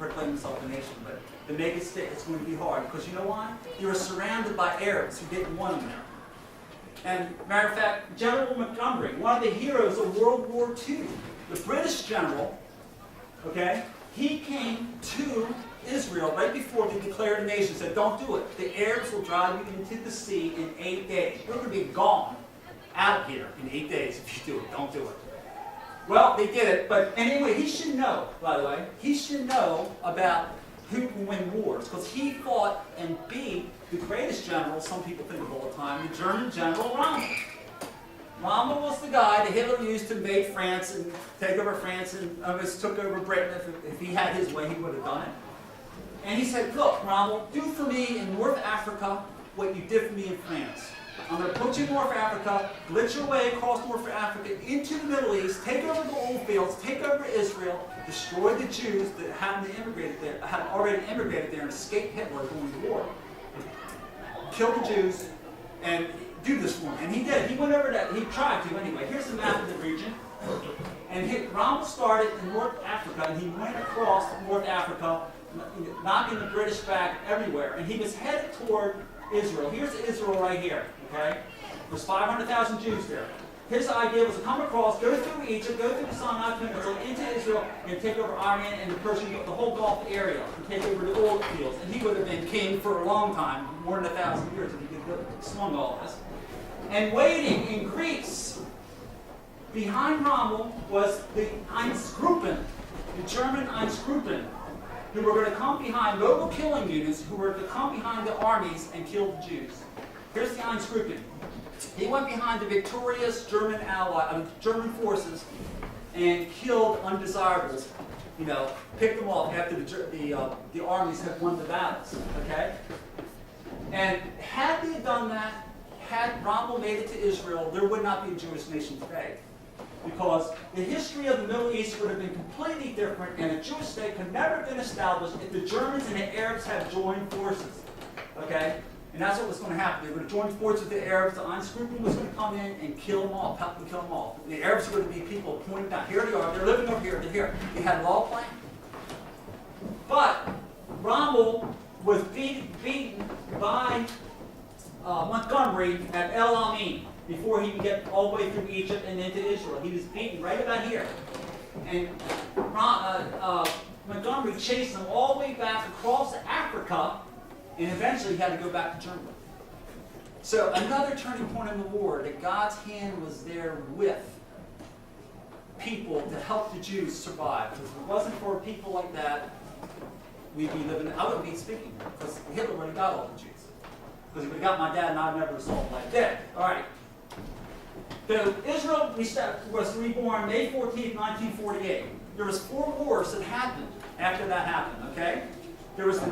proclaim himself a nation. But to make it stick, it's going to be hard. Because you know why? You were surrounded by Arabs who didn't want him there. And matter of fact, General Montgomery, one of the heroes of World War II, the British general, okay, he came to Israel right before they declared a nation, said, don't do it. The Arabs will drive you into the sea in 8 days. You're going to be gone out here in 8 days if you do it. Don't do it. Well, they did it, but anyway, he should know, by the way, he should know about who can win wars, because he fought and beat the greatest general, some people think of all the time, the German general Rommel. Rommel was the guy that Hitler used to invade France and take over France and almost took over Britain. If he had his way, he would have done it. And he said, look, Rommel, do for me in North Africa what you did for me in France. I'm going to put you in North Africa, blitz your way across North Africa into the Middle East, take over the oil fields, take over Israel, destroy the Jews that had already immigrated there and escaped Hitler going to war. Kill the Jews and do this for me. And he did. He went over that. He tried to anyway. Here's the map of the region. And Rommel started in North Africa, and he went across North Africa, knocking the British back everywhere. And he was headed toward Israel. Here's Israel right here. Okay? There's 500,000 Jews there. His idea was to come across, go through Egypt, go through the Sinai Peninsula, into Israel, and take over Iran and the Persian, the whole Gulf area, and take over the oil fields. And he would have been king for a long time, more than 1,000 years, if he could have swung all this. And waiting in Greece, behind Rommel, was the Einsatzgruppen, the German Einsatzgruppen, who were going to come behind mobile killing units, who were to come behind the armies and kill the Jews. Here's the Einsatzgruppen. He went behind the victorious German German forces and killed undesirables. You know, picked them off after the armies had won the battles. Okay? And had they done that, had Rommel made it to Israel, there would not be a Jewish nation today. Because the history of the Middle East would have been completely different, and a Jewish state could never have been established if the Germans and the Arabs had joined forces. Okay? And that's what was going to happen. They would have joined forces with the Arabs. The Einsatzgruppen was going to come in and kill them all, help them kill them all. The Arabs were going to be people pointing out, here they are, they're living over here, they're here. They had it all planned. But Rommel was beaten by Montgomery at El Alamein before he could get all the way through Egypt and into Israel. He was beaten right about here. And Montgomery chased him all the way back across Africa, and eventually he had to go back to Germany. So another turning point in the war, that God's hand was there with people to help the Jews survive. Because if it wasn't for people like that, we'd be living, I wouldn't be speaking, because Hitler would have got all the Jews. Because he would have got my dad, and I'd never saw him like that. All right. So Israel was reborn May 14th, 1948. There was 4 wars that happened after that happened, okay? There was the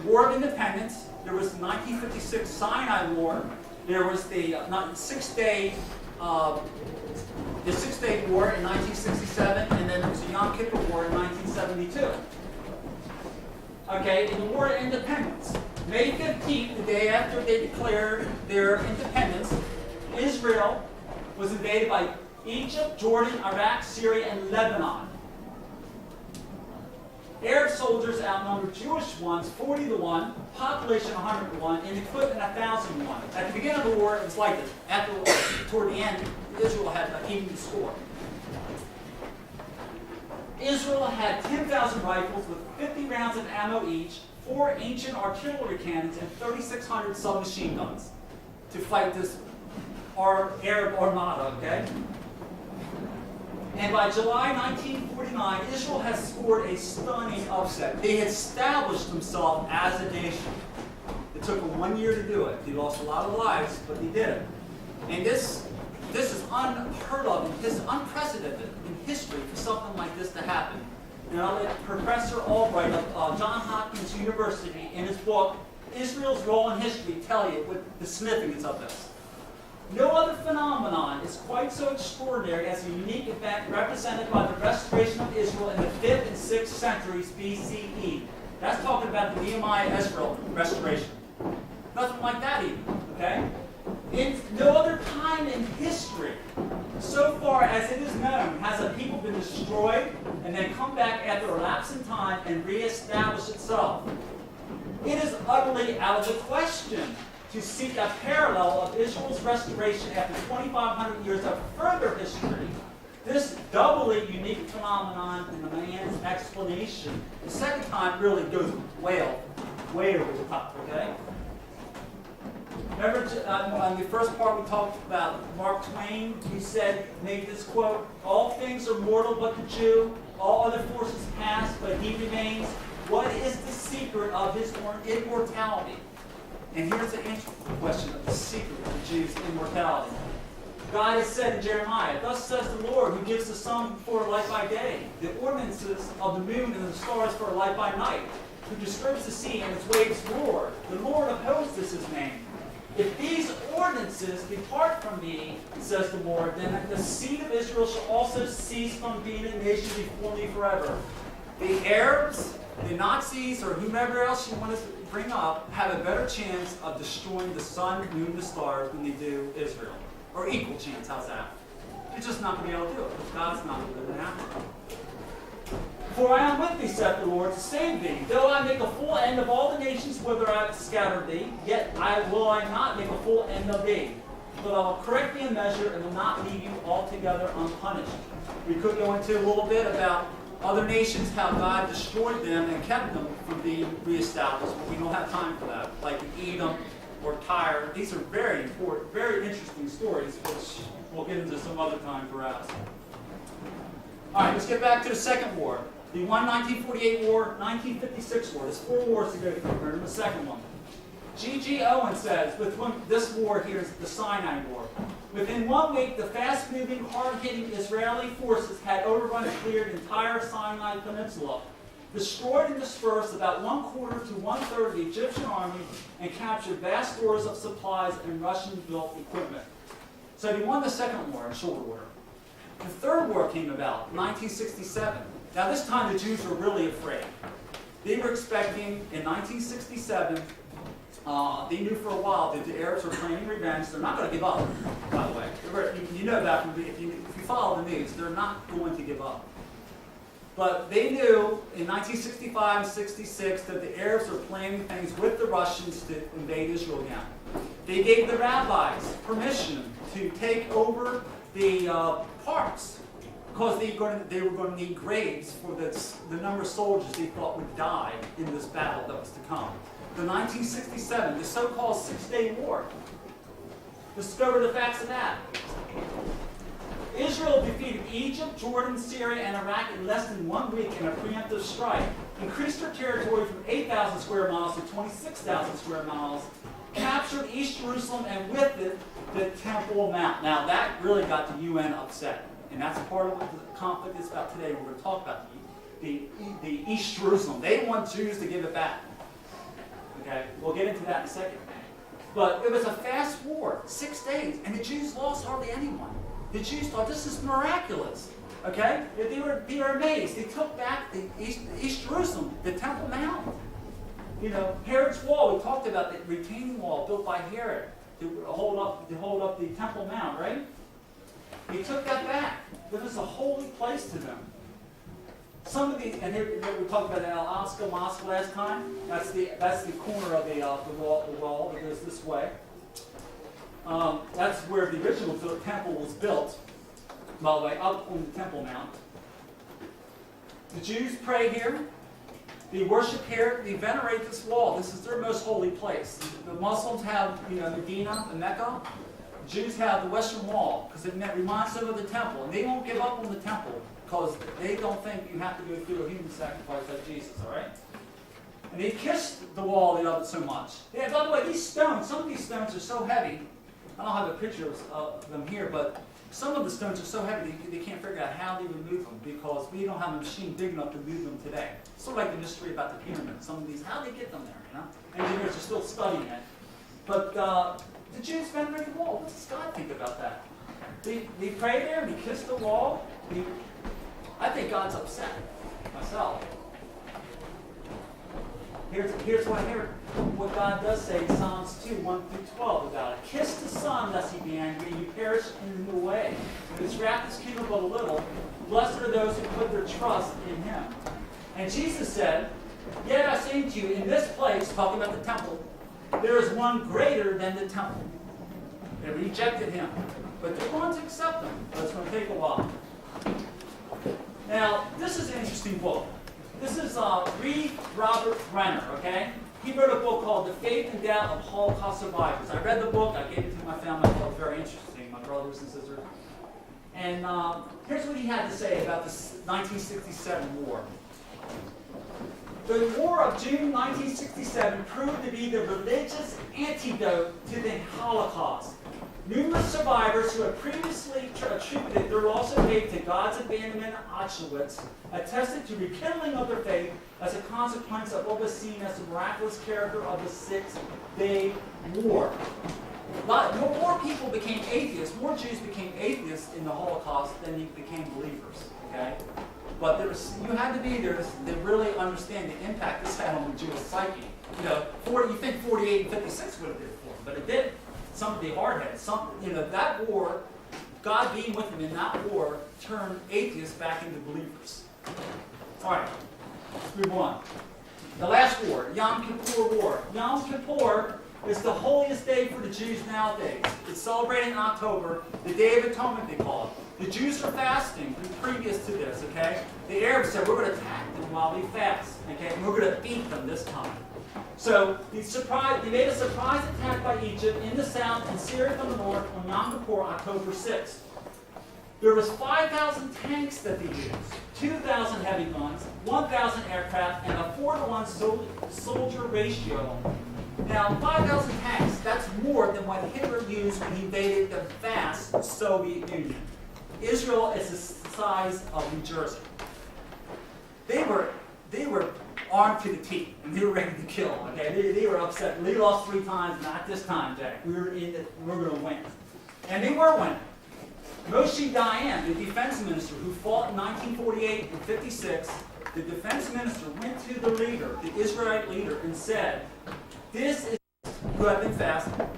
War of Independence. There was the 1956 Sinai War. There was the Six-Day War in 1967, and then there was the Yom Kippur War in 1972. Okay, in the War of Independence, May 15th, the day after they declared their independence, Israel was invaded by Egypt, Jordan, Iraq, Syria, and Lebanon. Arab soldiers outnumbered Jewish ones 40-1, population 100-1, and equipment 1,000-1. At the beginning of the war, it was like this. Toward the end, Israel had an even score. Israel had 10,000 rifles with 50 rounds of ammo each, 4 ancient artillery cannons, and 3,600 submachine guns to fight this Arab armada, okay? And by July 1949, Israel has scored a stunning upset. They had established themselves as a nation. It took them 1 year to do it. They lost a lot of lives, but they did it. And this is unheard of, and this is unprecedented in history for something like this to happen. And I'll let Professor Albright of Johns Hopkins University, in his book, Israel's Role in History, tell you what the significance of this. No other phenomenon is quite so extraordinary as a unique event represented by the restoration of Israel in the 5th and 6th centuries BCE. That's talking about the Nehemiah Ezra restoration. Nothing like that even, okay? In no other time in history, so far as it is known, has a people been destroyed and then come back after a lapse in time and reestablish itself. It is utterly out of the question to seek a parallel of Israel's restoration after 2,500 years of further history. This doubly unique phenomenon in the man's explanation, the second time really goes way over the top, okay? Remember, on the first part we talked about Mark Twain. He said, made this quote, "All things are mortal but the Jew. All other forces pass, but he remains. What is the secret of his immortality?" And here's the answer to the question of the secret of the Jews' immortality. God has said in Jeremiah, "Thus says the Lord, who gives the sun for a light by day, the ordinances of the moon and the stars for a light by night, who disturbs the sea and its waves roar. The Lord of hosts is his name. If these ordinances depart from me, says the Lord, then the seed of Israel shall also cease from being a nation before me forever." The Arabs, the Nazis, or whomever else you want to bring up, have a better chance of destroying the sun, moon, the stars than they do Israel. Or equal chance, how's that? You're just not going to be able to do it, because God's not going to let it happen. "For I am with thee, saith the Lord, to save thee. Though I make a full end of all the nations whither I have scattered thee, yet will I not make a full end of thee. But I will correct thee in measure, and will not leave you altogether unpunished." We could go into a little bit about other nations, how God destroyed them and kept them from being reestablished, but we don't have time for that. Like Edom or Tyre. These are very important, very interesting stories, which we'll get into some other time perhaps. All right, let's get back to the Second War. The 1948 War, 1956 War. There's 4 wars to go through. Remember the second one. G.G. Owen says, this war here is the Sinai War. "Within 1 week, the fast-moving, hard-hitting Israeli forces had overrun and cleared the entire Sinai Peninsula, destroyed and dispersed about 1/4 to 1/3 of the Egyptian army, and captured vast stores of supplies and Russian-built equipment." So they won the second war in short order. The third war came about, 1967. Now this time the Jews were really afraid. They were expecting, in 1967, they knew for a while that the Arabs were planning revenge. They're not going to give up, by the way. You know that if you follow the news, they're not going to give up. But they knew in 1965 and 66 that the Arabs were planning things with the Russians to invade Israel again. They gave the rabbis permission to take over the parks because they were going to need graves for the number of soldiers they thought would die in this battle that was to come. The 1967, the so-called Six-Day War. Discover the facts of that. Israel defeated Egypt, Jordan, Syria, and Iraq in less than 1 week in a preemptive strike, increased their territory from 8,000 square miles to 26,000 square miles, captured East Jerusalem, and with it, the Temple Mount. Now that really got the UN upset, and that's part of what the conflict is about today. We're going to talk about the East Jerusalem. They want Jews to give it back. Okay, we'll get into that in a second. But it was a fast war, 6 days, and the Jews lost hardly anyone. The Jews thought this is miraculous. Okay, they were amazed. They took back the East Jerusalem, the Temple Mount. You know, Herod's wall. We talked about the retaining wall built by Herod to hold up the Temple Mount, right? He took that back. It was a holy place to them. Some of the, and here we talked about the Al-Aqsa Mosque last time. That's the corner of the wall that goes this way. That's where the original temple was built, by the way, up on the Temple Mount. The Jews pray here. They worship here. They venerate this wall. This is their most holy place. The Muslims have, Medina and Mecca. The Jews have the Western Wall because it reminds them of the temple, and they won't give up on the temple because they don't think you have to go through a human sacrifice like Jesus. All right. And they kissed the wall. They loved it so much. Yeah. By the way, these stones. Some of these stones are so heavy. I don't have a picture of them here, but some of the stones are so heavy they can't figure out how they would move them because we don't have a machine big enough to move them today. Sort of like the mystery about the pyramids. Some of these, how they get them there, Engineers are still studying it. But the Jews venerate the wall. What does God think about that? They pray there, they kiss the wall. I think God's upset, myself. Here's what God does say in Psalms 2, 1 through 12 about it. Kiss the Son, lest he be angry, and you perish in the way. When his wrath is kindled but a little, blessed are those who put their trust in him. And Jesus said, yet I say to you, in this place, talking about the temple, there is one greater than the temple. They rejected him, but they're going to accept him, but it's going to take a while. Now, this is an interesting book. This is Reed Robert Brenner, okay? He wrote a book called The Faith and Doubt of Holocaust Survivors. I read the book. I gave it to my family. I thought it was very interesting, my brothers and sisters. And here's what he had to say about the 1967 war. The War of June 1967 proved to be the religious antidote to the Holocaust. Numerous survivors who had previously attributed their loss of faith to God's abandonment of Auschwitz attested to rekindling of their faith as a consequence of what was seen as the miraculous character of the Six-Day War. More people became atheists, more Jews became atheists in the Holocaust than they became believers. Okay? But you had to be there to really understand the impact this had on the Jewish psyche. You think 48 and 56 would have did it for them, but it didn't. Some of the hardheads, that war, God being with them in that war, turned atheists back into believers. All right, let's move on. The last war, Yom Kippur War. Yom Kippur is the holiest day for the Jews nowadays. It's celebrated in October, the Day of Atonement, they call it. The Jews are fasting previous to this, okay? The Arabs said, we're going to attack them while we fast, okay? And we're going to beat them this time. So they made a surprise attack by Egypt in the south and Syria from the north on Yom Kippur, October 6th. There was 5,000 tanks that they used, 2,000 heavy guns, 1,000 aircraft, and a 4-to-1 soldier ratio. Now, 5,000 tanks, that's more than what Hitler used when he invaded the vast Soviet Union. Israel is the size of New Jersey. They were armed to the teeth, and they were ready to kill. Okay, they were upset. We lost 3 times, not this time, Jack. We're going to win, and they were winning. Moshe Dayan, the defense minister who fought in 1948 and 56, the defense minister went to the leader, the Israelite leader, and said, "This is who have been fasting,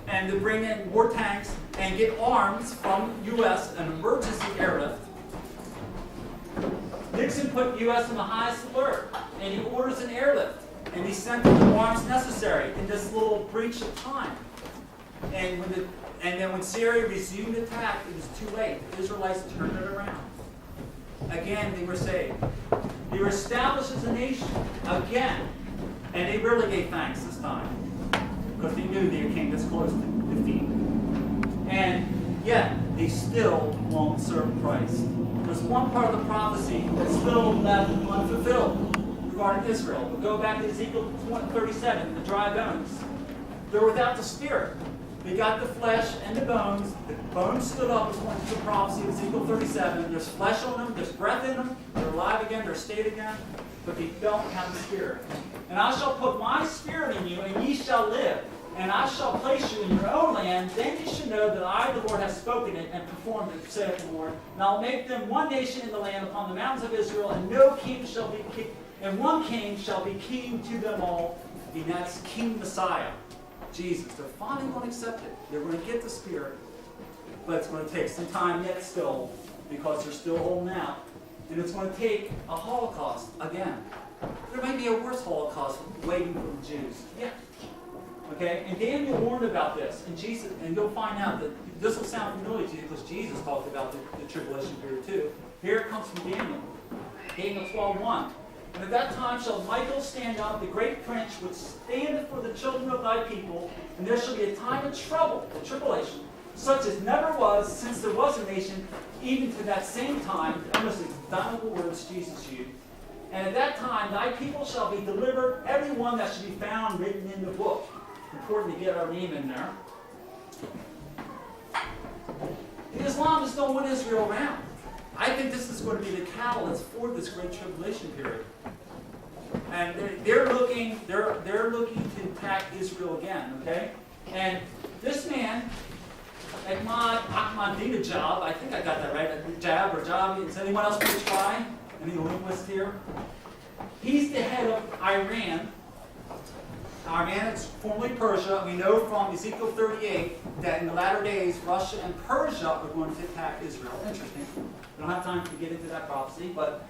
and to bring in more tanks and get arms from U.S. an emergency airlift." Nixon put U.S. on the highest alert, and he orders an airlift, and he sent the arms necessary in this little breach of time. And then when Syria resumed the attack, it was too late. The Israelites turned it around. Again, they were saved. They were established as a nation again, and they really gave thanks this time because they knew they came this close to defeat. And yet, they still won't serve Christ. There's one part of the prophecy that's still left unfulfilled regarding Israel. We'll go back to Ezekiel 37, the dry bones. They're without the spirit. They got the flesh and the bones. The bones stood up according to the prophecy of Ezekiel 37. There's flesh on them. There's breath in them. They're alive again. They're stayed again. But they don't have the spirit. And I shall put my spirit in you, and ye shall live. And I shall place you in your own land. Then you shall know that I, the Lord, have spoken it and performed it, saith the Lord. And I'll make them one nation in the land upon the mountains of Israel, and no king shall be king, and one king shall be king to them all. And that's King Messiah, Jesus. They're finally going to accept it. They're going to get the Spirit, but it's going to take some time yet still, because they're still holding out. And it's going to take a Holocaust again. There may be a worse Holocaust waiting for the Jews. Yeah. Okay? And Daniel warned about this. And Jesus, and you'll find out that this will sound familiar to you because Jesus talked about the tribulation period too. Here it comes from Daniel. Daniel 12:1. And at that time shall Michael stand up, the great prince, which standeth for the children of thy people, and there shall be a time of trouble, the tribulation, such as never was since there was a nation, even to that same time, almost exactly the words Jesus used. And at that time thy people shall be delivered, every one that should be found written in the book. Important to get our name in there. The Islamists don't want Israel around. I think this is going to be the catalyst for this great tribulation period. And they're looking to attack Israel again, okay? And this man, Ahmadinejad, I think I got that right, Jab or Jab, is anyone else going to try? Any linguists here? He's the head of Iran, Iran, it's formerly Persia. We know from Ezekiel 38 that in the latter days, Russia and Persia are going to attack Israel. Interesting. We don't have time to get into that prophecy, but